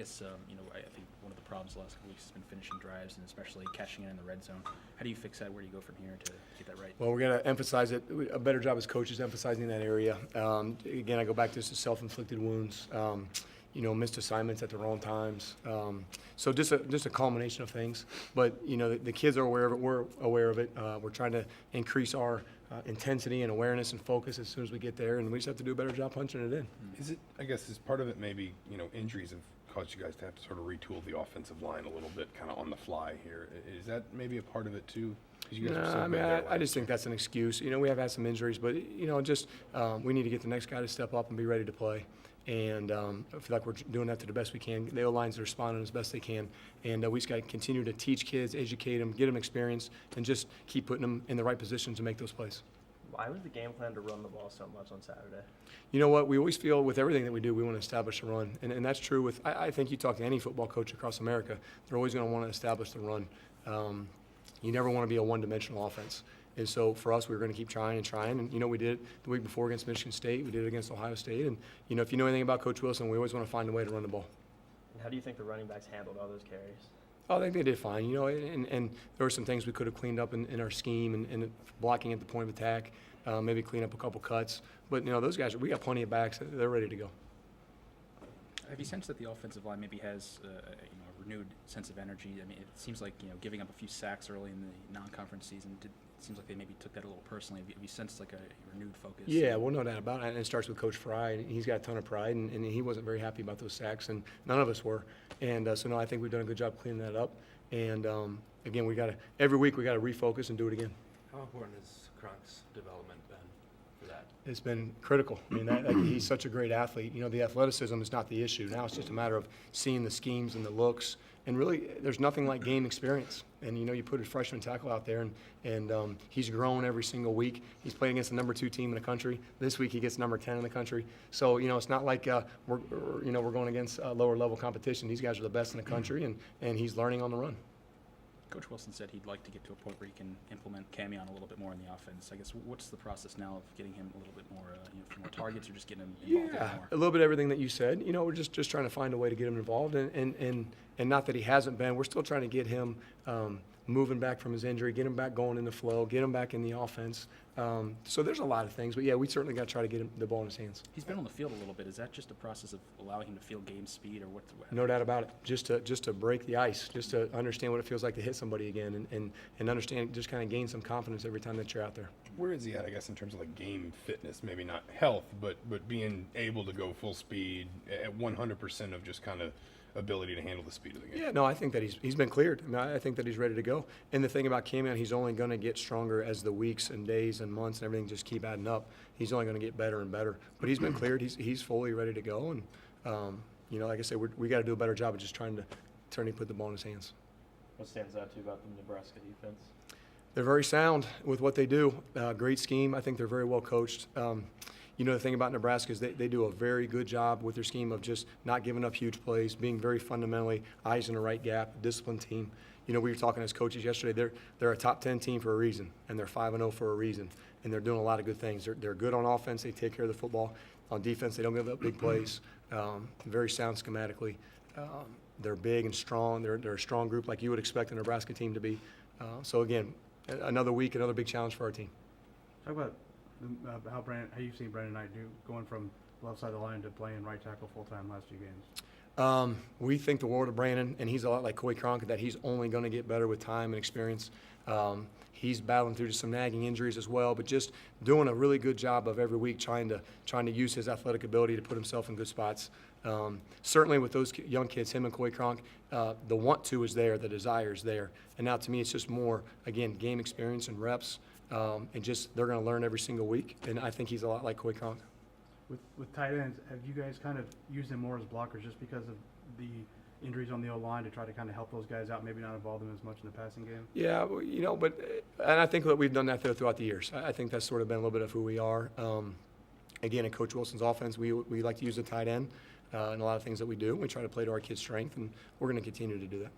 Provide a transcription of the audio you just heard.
guess, I think one of the problems the last couple weeks has been finishing drives and especially catching it in the red zone. How do you fix that? Where do you go from here to get that right? Well, we're going to emphasize it. A better job as coaches emphasizing that area. Again, I go back to this self-inflicted wounds. Missed assignments at the wrong times. So just a culmination of things. But, the kids are aware of it. We're aware of it. We're trying to increase our intensity and awareness and focus as soon as we get there, and we just have to do a better job punching it in. Is part of it maybe, injuries have caused you guys to have to sort of retool the offensive line a little bit kind of on the fly here? Is that maybe a part of it too? 'Cause you guys were so No, I good mean, there I just last think that's an excuse. We have had some injuries, but, we need to get the next guy to step up and be ready to play. And I feel like we're doing that to the best we can. The O-lines are responding as best they can. And we just got to continue to teach kids, educate them, get them experience, and just keep putting them in the right position to make those plays. Why was the game plan to run the ball so much on Saturday? You know what? We always feel with everything that we do, we want to establish a run. And that's true with, I think you talk to any football coach across America, they're always going to want to establish the run. You never want to be a one-dimensional offense. And so for us, we were going to keep trying and trying. And, we did it the week before against Michigan State. We did it against Ohio State. And, if you know anything about Coach Wilson, we always want to find a way to run the ball. And how do you think the running backs handled all those carries? Oh, I think they did fine, and there were some things we could have cleaned up in our scheme and blocking at the point of attack, maybe clean up a couple cuts. But, those guys, we got plenty of backs. They're ready to go. Have you sensed that the offensive line maybe has a renewed sense of energy? I mean, it seems like, giving up a few sacks early in the non-conference season, it seems like they maybe took that a little personally. Have you sensed like a renewed focus? Yeah, well, no doubt about it. And it starts with Coach Fry. And he's got a ton of pride, and he wasn't very happy about those sacks, and none of us were. And no, I think we've done a good job cleaning that up. And again, every week we got to refocus and do it again. How important has Kronk's development been for that? It's been critical. I mean, he's such a great athlete. The athleticism is not the issue. Now it's just a matter of seeing the schemes and the looks. And really, there's nothing like game experience. And, you put a freshman tackle out there, and he's grown every single week. He's playing against the number 2 team in the country. This week he gets number 10 in the country. So, it's not like we're going against lower level competition. These guys are the best in the country, and he's learning on the run. Coach Wilson said he'd like to get to a point where he can implement Camion a little bit more in the offense. I guess what's the process now of getting him a little bit more, more targets, or just getting him involved a bit more? A little bit of everything that you said. We're just trying to find a way to get him involved, and not that he hasn't been. We're still trying to get him moving back from his injury, get him back going in the flow, get him back in the offense. So there's a lot of things, but yeah, we certainly got to try to get him the ball in his hands. He's been on the field a little bit. Is that just a process of allowing him to feel game speed, or what? No doubt about it. Just to break the ice, just to understand what it feels like to hit somebody again, and understand, just kind of gain some confidence every time that you're out there. Where is he at, I guess, in terms of like game fitness? Maybe not health, but being able to go full speed at 100% of just kind of ability to handle the speed of the game. Yeah, no, I think that he's been cleared. I mean, I think that he's ready to go. And the thing about Camion, he's only going to get stronger as the weeks and days and months and everything just keep adding up. He's only going to get better and better. But he's been cleared. He's fully ready to go. And like I said, we got to do a better job of just trying to put the ball in his hands. What stands out to you about the Nebraska defense? They're very sound with what they do. Great scheme. I think they're very well coached. The thing about Nebraska is they do a very good job with their scheme of just not giving up huge plays, being very fundamentally eyes in the right gap, disciplined team. We were talking as coaches yesterday. They're a top 10 team for a reason, and they're 5-0 for a reason, and they're doing a lot of good things. They're good on offense. They take care of the football. On defense, they don't give up big plays. Very sound schematically. They're big and strong. They're a strong group like you would expect a Nebraska team to be. So again, another week, another big challenge for our team. Talk about how you've seen Brandon Knight do going from left side of the line to playing right tackle full time last 2 games. We think the world of Brandon, and he's a lot like Coy Cronk, that he's only going to get better with time and experience. He's battling through some nagging injuries as well, but just doing a really good job of every week trying to use his athletic ability to put himself in good spots. Certainly with those young kids, him and Coy Cronk, the want to is there, the desire is there. And now to me it's just more, again, game experience and reps, and just they're going to learn every single week. And I think he's a lot like Coy Cronk. With tight ends, have you guys kind of used them more as blockers just because of the injuries on the O-line to try to kind of help those guys out, maybe not involve them as much in the passing game? Yeah, and I think that we've done that throughout the years. I think that's sort of been a little bit of who we are. Again, in Coach Wilson's offense, we like to use the tight end in a lot of things that we do. We try to play to our kids' strength, and we're going to continue to do that.